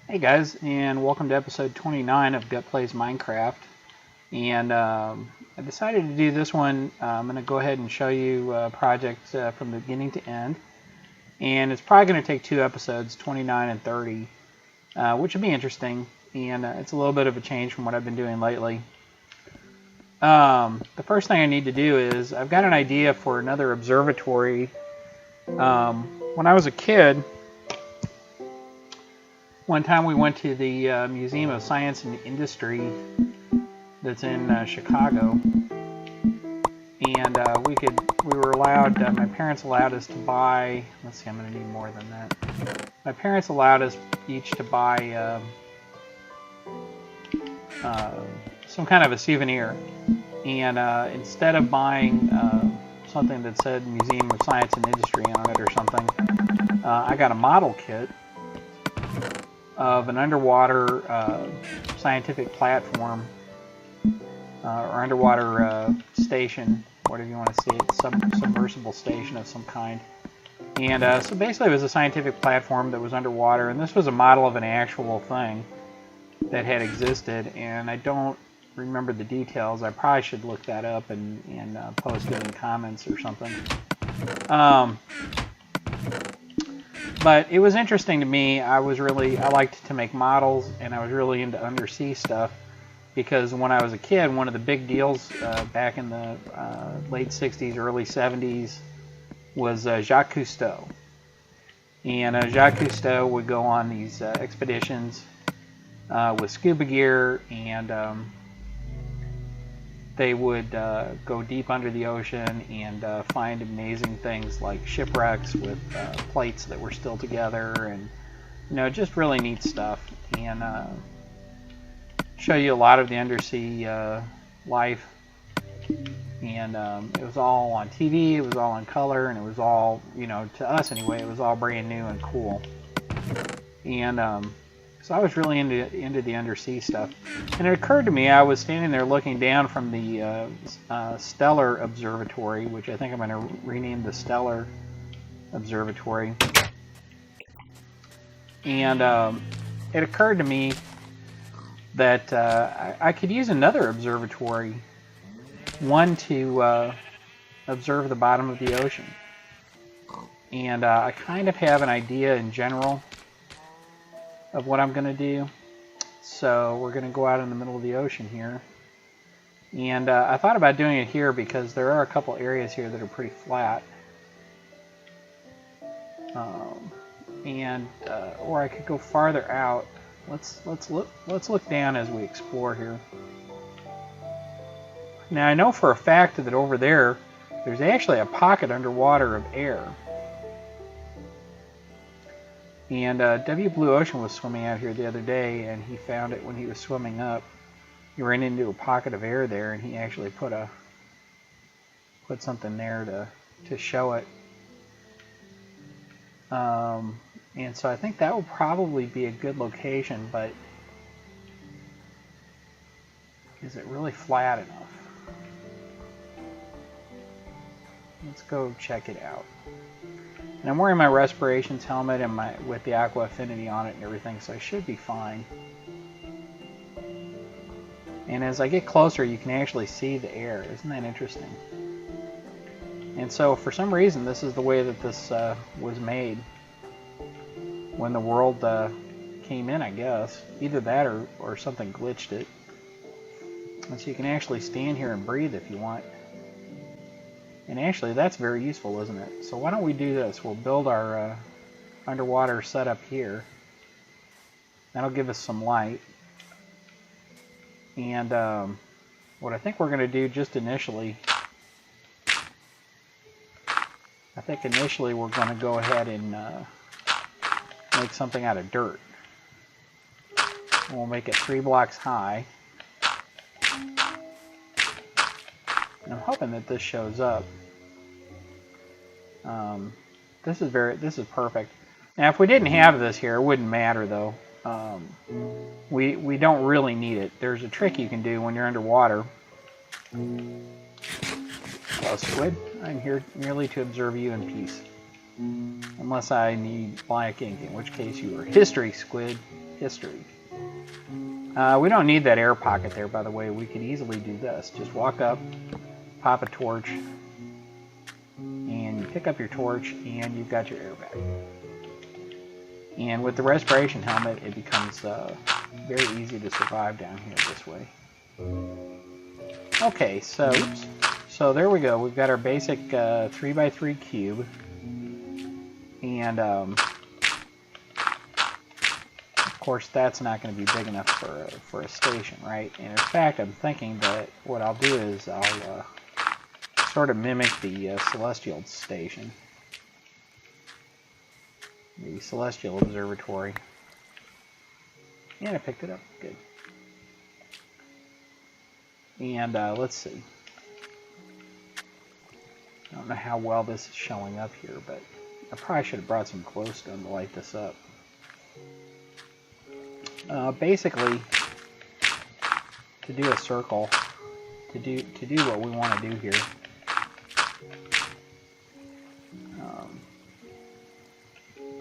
Hey guys, and welcome to episode 29 of Gut Plays Minecraft. And I decided to do this one. I'm going to go ahead and show you a project from the beginning to end. And it's probably going to take two episodes, 29 and 30, which will be interesting. And it's a little bit of a change from what I've been doing lately. The first thing I need to do is I've got an idea for another observatory. When I was a kid, one time we went to the Museum of Science and Industry that's in Chicago, and we were allowed. My parents allowed us to buy. Let's see, I'm going to need more than that. My parents allowed us each to buy some kind of a souvenir, and instead of buying something that said Museum of Science and Industry on it or something, I got a model kit of an underwater scientific platform or underwater station, whatever you want to see it, submersible station of some kind. And so basically it was a scientific platform that was underwater, and this was a model of an actual thing that had existed, and I don't remember the details. I probably should look that up and post it in comments or something. But it was interesting to me. I liked to make models, and I was really into undersea stuff, because when I was a kid, one of the big deals back in the late 60s, early 70s was Jacques Cousteau. And Jacques Cousteau would go on these expeditions with scuba gear, and they would go deep under the ocean and find amazing things like shipwrecks with plates that were still together, and just really neat stuff, and show you a lot of the undersea life. And it was all on TV, it was all in color, and it was all, to us anyway, it was all brand new and cool. And so I was really into the undersea stuff. And it occurred to me, I was standing there looking down from the Stellar Observatory, which I think I'm going to rename the Stellar Observatory. And it occurred to me that I could use another observatory, one to observe the bottom of the ocean. And I kind of have an idea in general of what I'm going to do. So we're going to go out in the middle of the ocean here. And I thought about doing it here because there are a couple areas here that are pretty flat. Or I could go farther out. Let's look down as we explore here. Now I know for a fact that over there's actually a pocket underwater of air. And W. Blue Ocean was swimming out here the other day, and he found it when he was swimming up. He ran into a pocket of air there, and he actually put something there to show it. And so I think that will probably be a good location, but is it really flat enough? Let's go check it out. And I'm wearing my Respirations helmet and with the Aqua Affinity on it and everything, so I should be fine. And as I get closer, you can actually see the air. Isn't that interesting? And so for some reason, this is the way that this was made when the world came in, I guess. Either that or something glitched it. And so you can actually stand here and breathe if you want. And actually, that's very useful, isn't it? So why don't we do this? We'll build our underwater setup here. That'll give us some light. And what I think we're going to do just initially, we're going to go ahead and make something out of dirt. And we'll make it 3 blocks high. And I'm hoping that this shows up. This is perfect. Now, if we didn't have this here, it wouldn't matter though. We don't really need it. There's a trick you can do when you're underwater. Hello, squid. I'm here merely to observe you in peace. Unless I need black ink, in which case you are history, squid. history. We don't need that air pocket there, by the way. We could easily do this. Just walk up, pop a torch, and you pick up your torch, and you've got your airbag. And with the respiration helmet, it becomes very easy to survive down here this way. Okay, so there we go. We've got our basic 3x3 cube, and of course that's not going to be big enough for a station, right? And in fact, I'm thinking that what I'll do is I'll sort of mimic the Celestial Station, the Celestial Observatory. And I picked it up. Good. And let's see. I don't know how well this is showing up here, but I probably should have brought some glowstone to light this up. Basically, to do a circle, to do what we want to do here,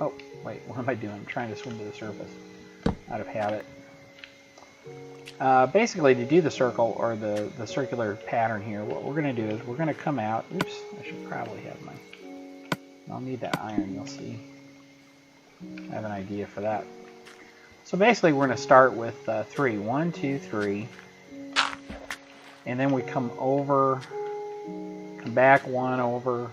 oh, wait, what am I doing? I'm trying to swim to the surface out of habit. Basically, to do the circle, or the circular pattern here, what we're going to do is we're going to come out. Oops, I should probably have my... I'll need that iron, you'll see. I have an idea for that. So basically, we're going to start with 3. 1, 2, 3. And then we come over, come back 1 over,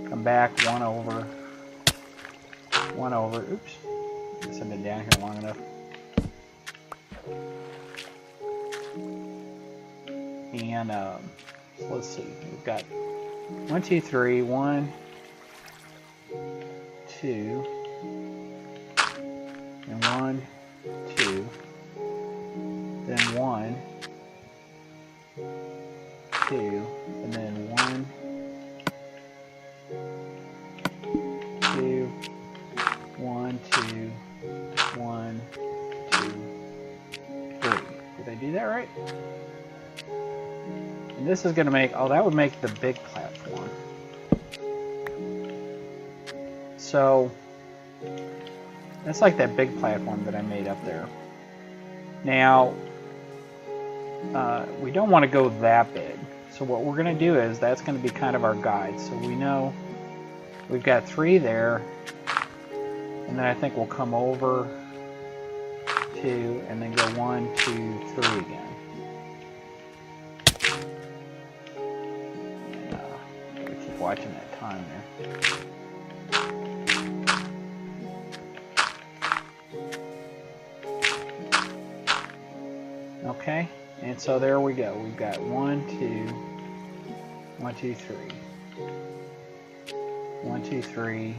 come back 1 over, 1 over. Oops, I guess I've been down here long enough. And so let's see, we've got 1, 2, 3, 1, 2, and 1, 2, then 1, 2, and then 1, 2, 1, 2, 1, 2, 3. Did I do that right? And this is going to make, oh, that would make the big platform. So, that's like that big platform that I made up there. Now, we don't want to go that big. So what we're going to do is, that's going to be kind of our guide. So we know we've got 3 there. And then I think we'll come over 2, and then go 1, 2, 3 again. Watching that time there. Okay, and so there we go. We've got 1, 2, 1, 2, 3. 1, 2, 3.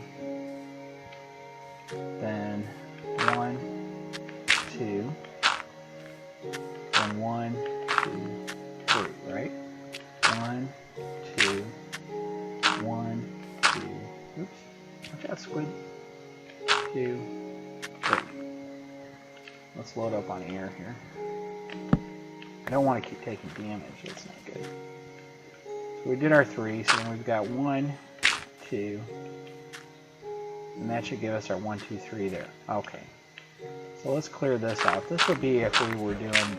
Then 1, 2. Then 1, 2, 3, right? 1, 2. 1, 2, oops, watch out, squid. 2, 3. Let's load up on air here. I don't want to keep taking damage, that's not good. So we did our 3, so then we've got 1, 2, and that should give us our 1, 2, 3 there. Okay, so let's clear this out. This would be if we were doing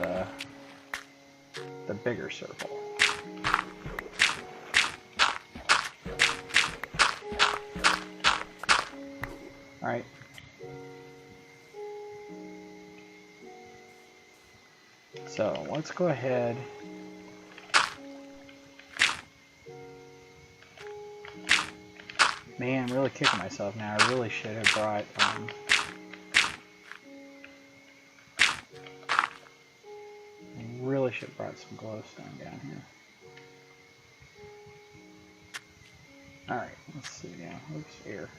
the bigger circle. Alright. So let's go ahead. Man, I'm really kicking myself now. I really should have brought some glowstone down here. Alright, let's see now. Oops, air.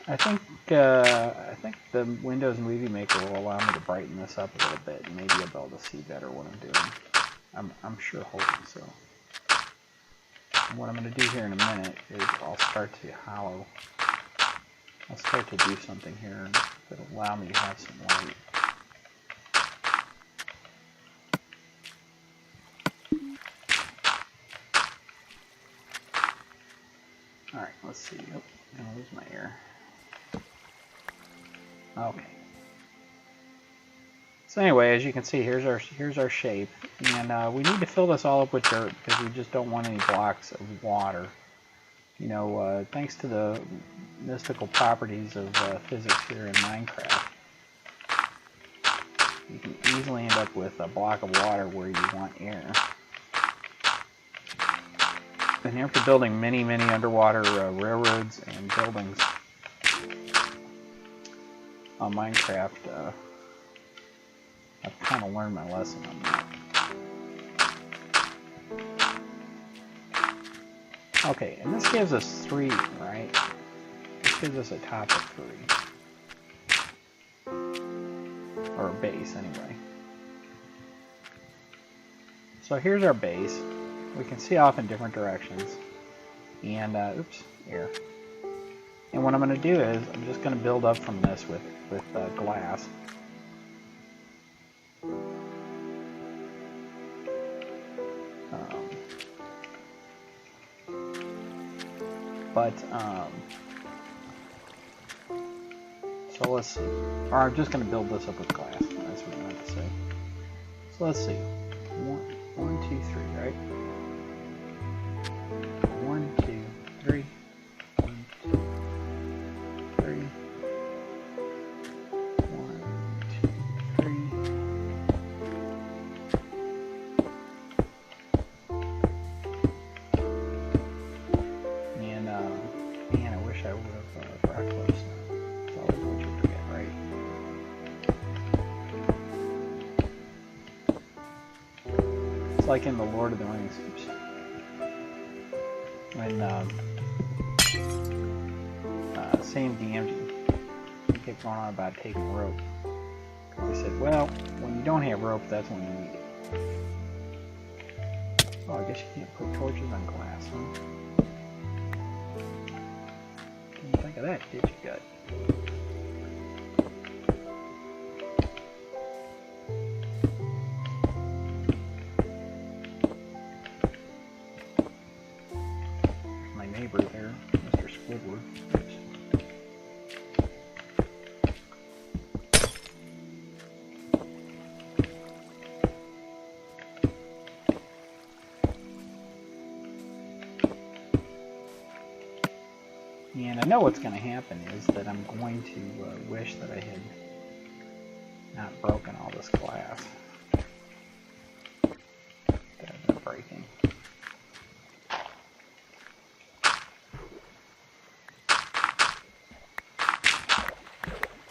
I think the Windows Movie Maker will allow me to brighten this up a little bit, and maybe I'll be able to see better what I'm doing. I'm sure hoping so. And what I'm going to do here in a minute is I'll start to hollow. I'll start to do something here that'll allow me to have some light. let's see. Oh, I'm gonna lose my air. Okay. So anyway, as you can see, here's our shape, and we need to fill this all up with dirt because we just don't want any blocks of water. You know, thanks to the mystical properties of physics here in Minecraft, you can easily end up with a block of water where you want air. And after building many underwater railroads and buildings on Minecraft, I've kind of learned my lesson on that. Okay, and this gives us 3, right? This gives us a top of 3. Or a base, anyway. So here's our base. We can see off in different directions. And, oops, air. And what I'm going to do is, I'm just going to build up from this with glass. So let's see. Or I'm just going to build this up with glass. That's what I meant to say. So let's see. 1, 2, 3, right? 1, 2, 3. 1, 2, 3. 1, 2, 3. And man, I wish I would have brought close. It's always what you forget, right? It's like in the Lord of the Rings. Oops. When Sam Gamgee, he kept going on about taking rope. Because he said, well, when you don't have rope, that's when you need it. Oh, I guess you can't put torches on glass, huh? Didn't think of that, did you, gut? My neighbor there, Mr. Squidward. Oops. And I know what's going to happen is that I'm going to wish that I had not broken all this glass that I've been breaking.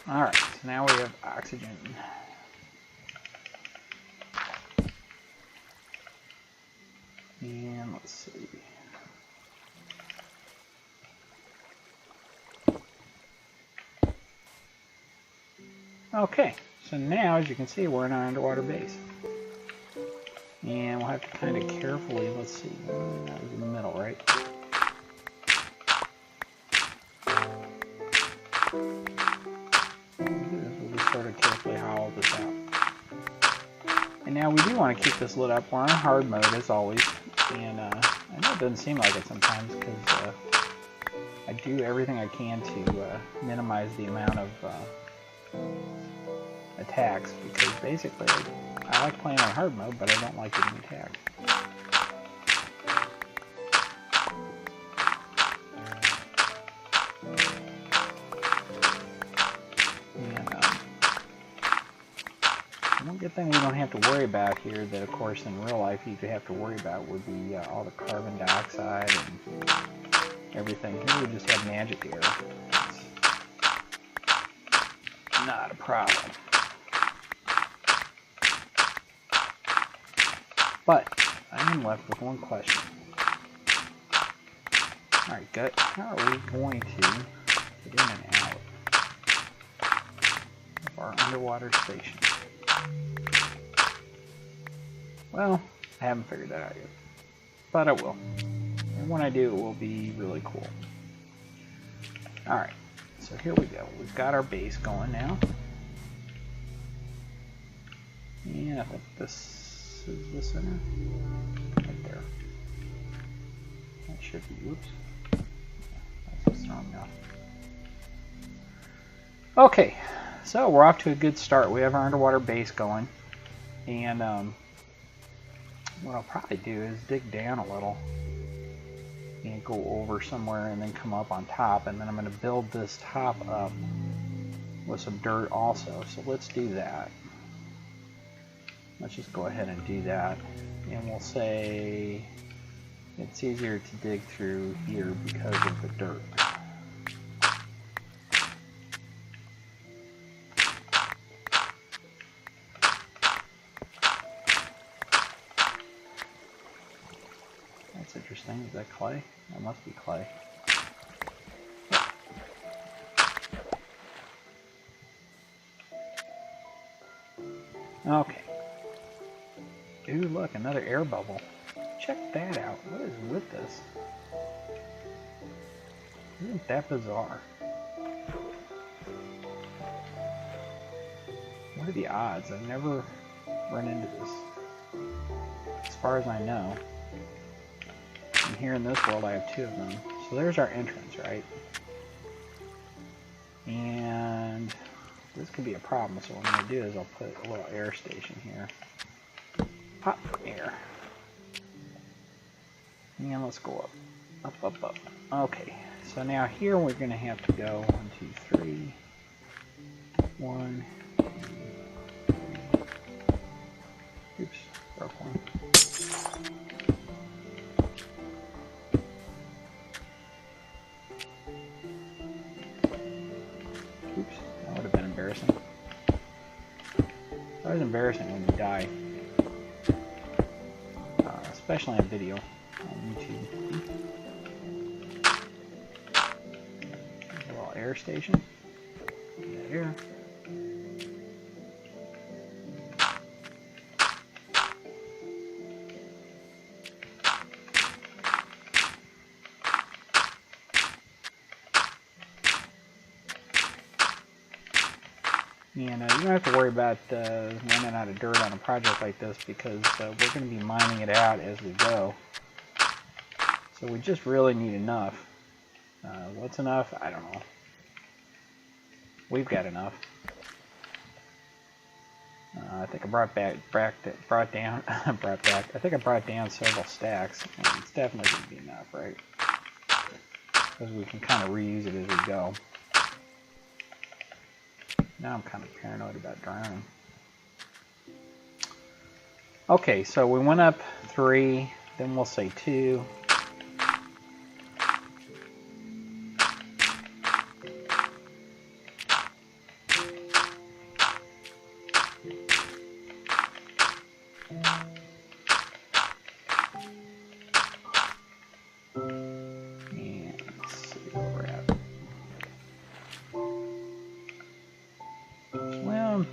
Alright, so now we have oxygen. And let's see. Okay, so now as you can see, we're in our underwater base. And we'll have to kind of carefully, let's see, that was in the middle, right? We'll just sort of carefully hollow this out. And now we do want to keep this lit up. We're on hard mode as always. And I know it doesn't seem like it sometimes because I do everything I can to minimize the amount of attacks, because basically I like playing on hard mode, but I don't like getting attacked. And one good thing we don't have to worry about here that of course in real life you could have to worry about would be all the carbon dioxide and everything. Here we just have magic air. It's not a problem. But I am left with one question. Alright, Gut, how are we going to get in and out of our underwater station? Well, I haven't figured that out yet. But I will. And when I do, it will be really cool. Alright, so here we go. We've got our base going now. And I think this is the center. Right there. That should be, whoops. That Oh no. Okay, so we're off to a good start. We have our underwater base going, and what I'll probably do is dig down a little and go over somewhere and then come up on top, and then I'm going to build this top up with some dirt also. So let's do that. Let's just go ahead and do that, and we'll say it's easier to dig through here because of the dirt. That's interesting. Is that clay? That must be clay. Okay. Ooh, look, another air bubble. Check that out. What is with this? Isn't that bizarre? What are the odds? I've never run into this. As far as I know. And here in this world I have two of them. So there's our entrance, right? And this could be a problem. So what I'm going to do is I'll put a little air station here. Pop for air. And let's go up. Up, up, up. Okay. So now here we're going to have to go 1, 2, 3. 1. Oops. Broke one. Oops. That would have been embarrassing. That was embarrassing when you die. Especially on video on YouTube. A little air station. Here. And you don't have to worry about running out of dirt on a project like this because we're going to be mining it out as we go. So we just really need enough. What's enough? I don't know. We've got enough. I think I brought down several stacks. And it's definitely going to be enough, right? Because we can kind of reuse it as we go. Now I'm kind of paranoid about drowning. Okay, so we went up 3, then we'll say 2. And let's see where we're at. Swim.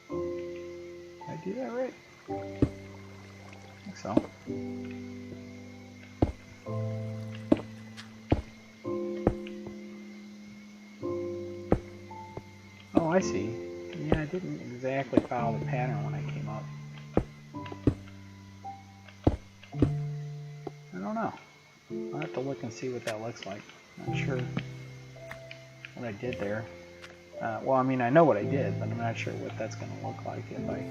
Did I do that right? I think so. Oh, I see. Yeah, I didn't exactly follow the pattern when I came up. I don't know. I'll have to look and see what that looks like. Not sure what I did there. Well, I mean, I know what I did, but I'm not sure what that's going to look like if I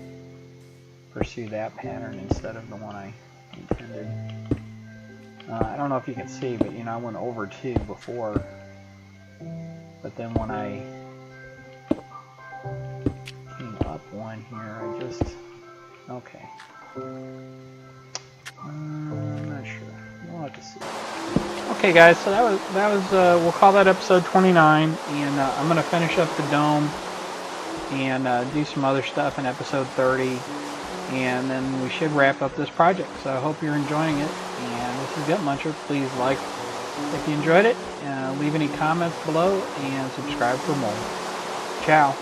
pursue that pattern instead of the one I intended. I don't know if you can see, but you know, I went over 2 before, but then when I came up 1 here, I just, okay. I'm not sure. We'll have to see. Okay, guys, so that was we'll call that episode 29, and I'm gonna finish up the dome and do some other stuff in episode 30, and then we should wrap up this project. So I hope you're enjoying it. And this is Gut Muncher. Please like if you enjoyed it, leave any comments below, and subscribe for more. Ciao.